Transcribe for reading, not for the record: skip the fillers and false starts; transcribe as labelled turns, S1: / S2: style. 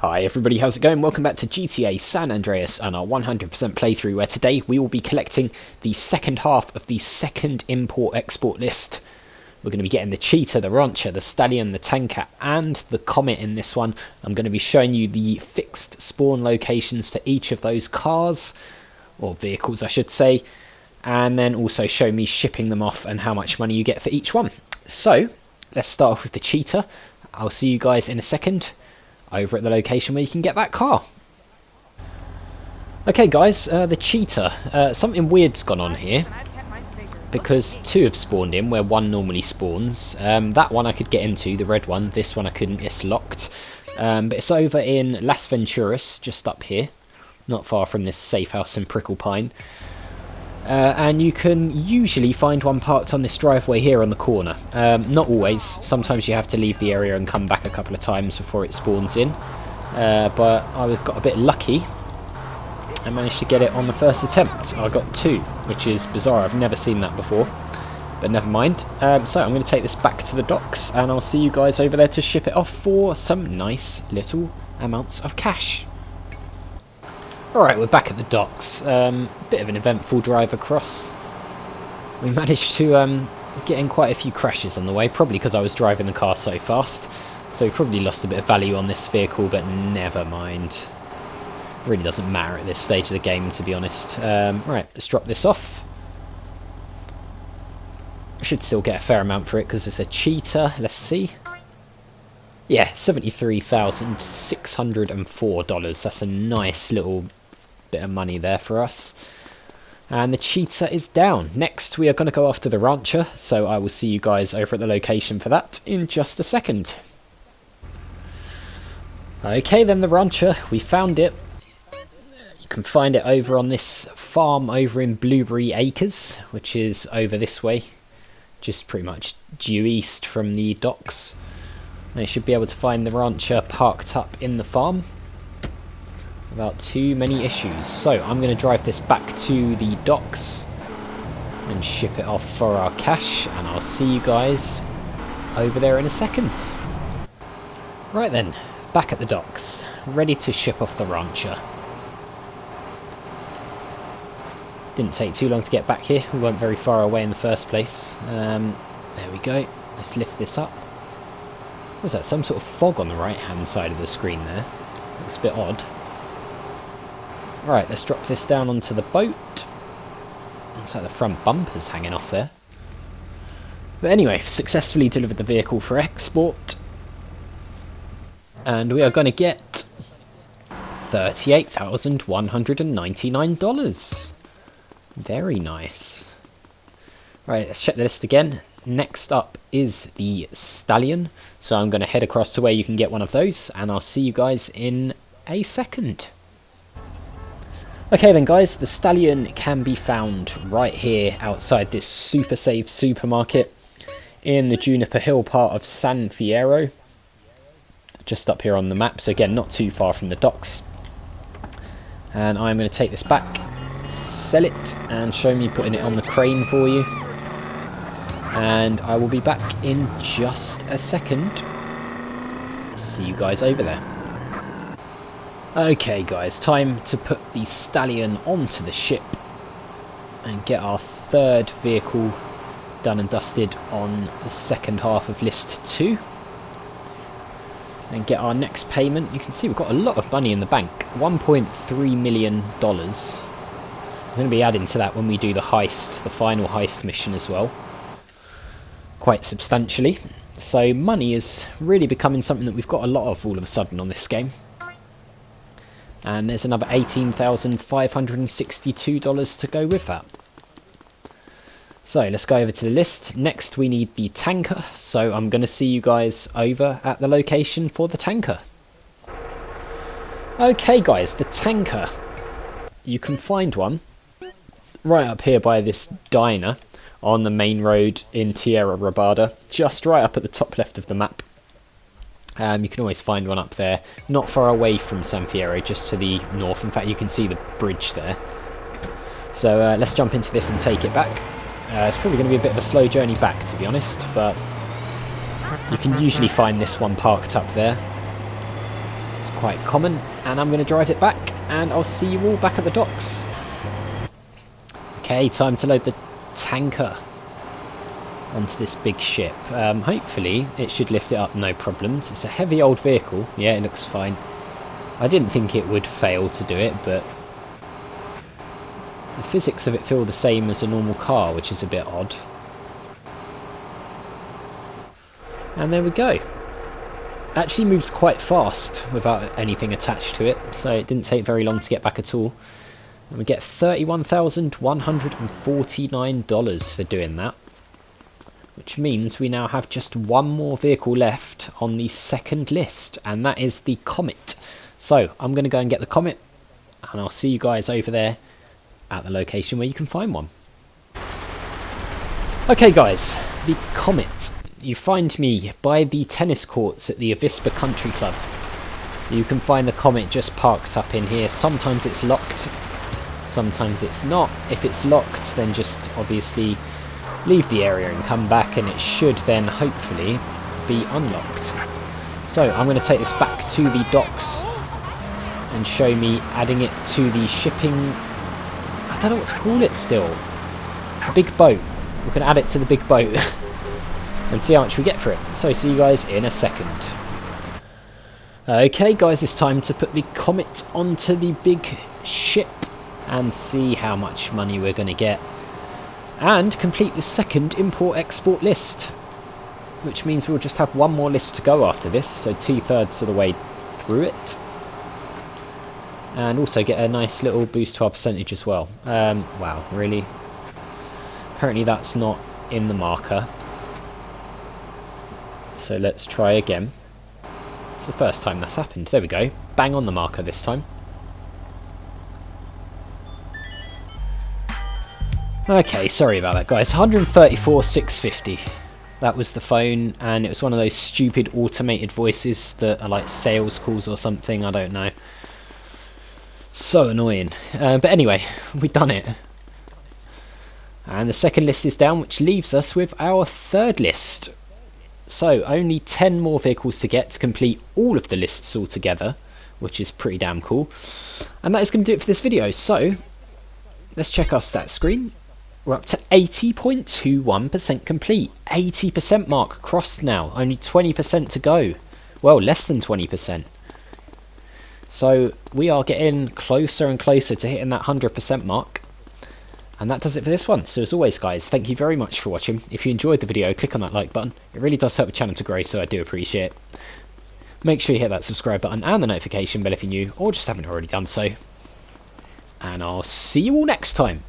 S1: Hi everybody, how's it going? Welcome back to GTA San Andreas and our 100% playthrough, where today we will be collecting the second half of the second import-export list. We're going to be getting the Cheetah, the Rancher, the Stallion, the Tanker and the Comet in this one. I'm going to be showing you the fixed spawn locations for each of those cars, or vehicles I should say, and then also show me shipping them off and how much money you get for each one. So, let's start off with the Cheetah. I'll see you guys in a second over at the location where you can get that car. Okay guys, the Cheetah. Something weird's gone on here, because two have spawned in where one normally spawns. That one I could get into, the red one. This one I couldn't, it's locked. But it's over in Las Venturas, just up here, not far from this safe house in Prickle Pine. And you can usually find one parked on this driveway here on the corner. Not always. Sometimes you have to leave the area and come back a couple of times before it spawns in. But I got a bit lucky and managed to get it on the first attempt. I got two, which is bizarre. I've never seen that before. But never mind. So I'm going to take this back to the docks and I'll see you guys over there to ship it off for some nice little amounts of cash. Alright, we're back at the docks. Bit of an eventful drive across. We managed to get in quite a few crashes on the way, probably because I was driving the car so fast. So we probably lost a bit of value on this vehicle, but never mind. It really doesn't matter at this stage of the game, to be honest. Right, let's drop this off. Should still get a fair amount for it because it's a Cheetah. Let's see. Yeah, $73,604. That's a nice little bit of money there for us. And the Cheetah is down. Next, we are going to go after the Rancher, so I will see you guys over at the location for that in just a second. Okay, then the Rancher. We found it. You can find it over on this farm over in Blueberry Acres, which is over this way, just pretty much due east from the docks. They should be able to find the Rancher parked up in the farm without too many issues. So I'm going to drive this back to the docks and ship it off for our cash, and I'll see you guys over there in a second. Right then, back at the docks, ready to ship off the Rancher. Didn't take too long to get back here. We weren't very far away in the first place. There we go. Let's lift this up. Was that some sort of fog on the right hand side of the screen there? Looks a bit odd. Right, let's drop this down onto the boat. Looks like the front bumper's hanging off there. But anyway, successfully delivered the vehicle for export. And we are going to get $38,199. Very nice. Right, let's check the list again. Next up is the Stallion, so I'm going to head across to where you can get one of those, and I'll see you guys in a second. Okay then guys, the Stallion can be found right here outside this Super Save supermarket in the Juniper Hill part of San Fierro, just up here on the map, so again not too far from the docks. And I'm going to take this back, sell it, and show me putting it on the crane for you. And I will be back in just a second to see you guys over there. Okay guys, time to put the Stallion onto the ship and get our third vehicle done and dusted on the second half of list 2. And get our next payment. You can see we've got a lot of money in the bank, $1.3 million. I'm going to be adding to that when we do the heist, the final heist mission as well. Quite substantially. So money is really becoming something that we've got a lot of all of a sudden on this game. And there's another $18,562 to go with that. So let's go over to the list. Next we need the Tanker, so I'm going to see you guys over at the location for the Tanker. Okay guys, the Tanker. You can find one right up here by this diner on the main road in Tierra Robada, just right up at the top left of the map. You can always find one up there, not far away from San Fierro, just to the north. In fact, you can see the bridge there. So let's jump into this and take it back. It's probably going to be a bit of a slow journey back, to be honest, but you can usually find this one parked up there. It's quite common, and I'm going to drive it back, and I'll see you all back at the docks. Okay, time to load the tanker onto this big ship. Hopefully it should lift it up no problems. It's a heavy old vehicle. Yeah, it looks fine. I didn't think it would fail to do it, but the physics of it feel the same as a normal car, which is a bit odd. And there we go. It actually moves quite fast without anything attached to it, so it didn't take very long to get back at all. And we get $31,149 for doing that, which means we now have just one more vehicle left on the second list, and that is the Comet. So I'm going to go and get the Comet, and I'll see you guys over there at the location where you can find one. Okay guys, the Comet. You find me by the tennis courts at the Avispa Country Club. You can find the Comet just parked up in here. Sometimes it's locked, sometimes it's not. If it's locked, then just obviously leave the area and come back, and it should then hopefully be unlocked. So I'm going to take this back to the docks and show me adding it to the shipping, I don't know what to call it still, the big boat. We can add it to the big boat and see how much we get for it. So see you guys in a second. Okay guys, it's time to put the Comet onto the big ship and see how much money we're going to get, and complete the second import-export list, which means we'll just have one more list to go after this, so 2/3 of the way through it, and also get a nice little boost to our percentage as well. Wow, really? Apparently that's not in the marker, so let's try again. It's the first time that's happened. There we go, bang on the marker this time. Okay, sorry about that guys, 134,650. That was the phone, and it was one of those stupid automated voices that are like sales calls or something, I don't know. So annoying. But anyway, we've done it. And the second list is down, which leaves us with our third list. So only 10 more vehicles to get to complete all of the lists altogether, which is pretty damn cool. And that is going to do it for this video. So let's check our stats screen. We're up to 80.21% complete. 80% mark crossed now. Only 20% to go. Well, less than 20%. So we are getting closer and closer to hitting that 100% mark. And that does it for this one. So as always guys, thank you very much for watching. If you enjoyed the video, click on that like button. It really does help the channel to grow, so I do appreciate it. Make sure you hit that subscribe button and the notification bell if you're new, or just haven't already done so. And I'll see you all next time.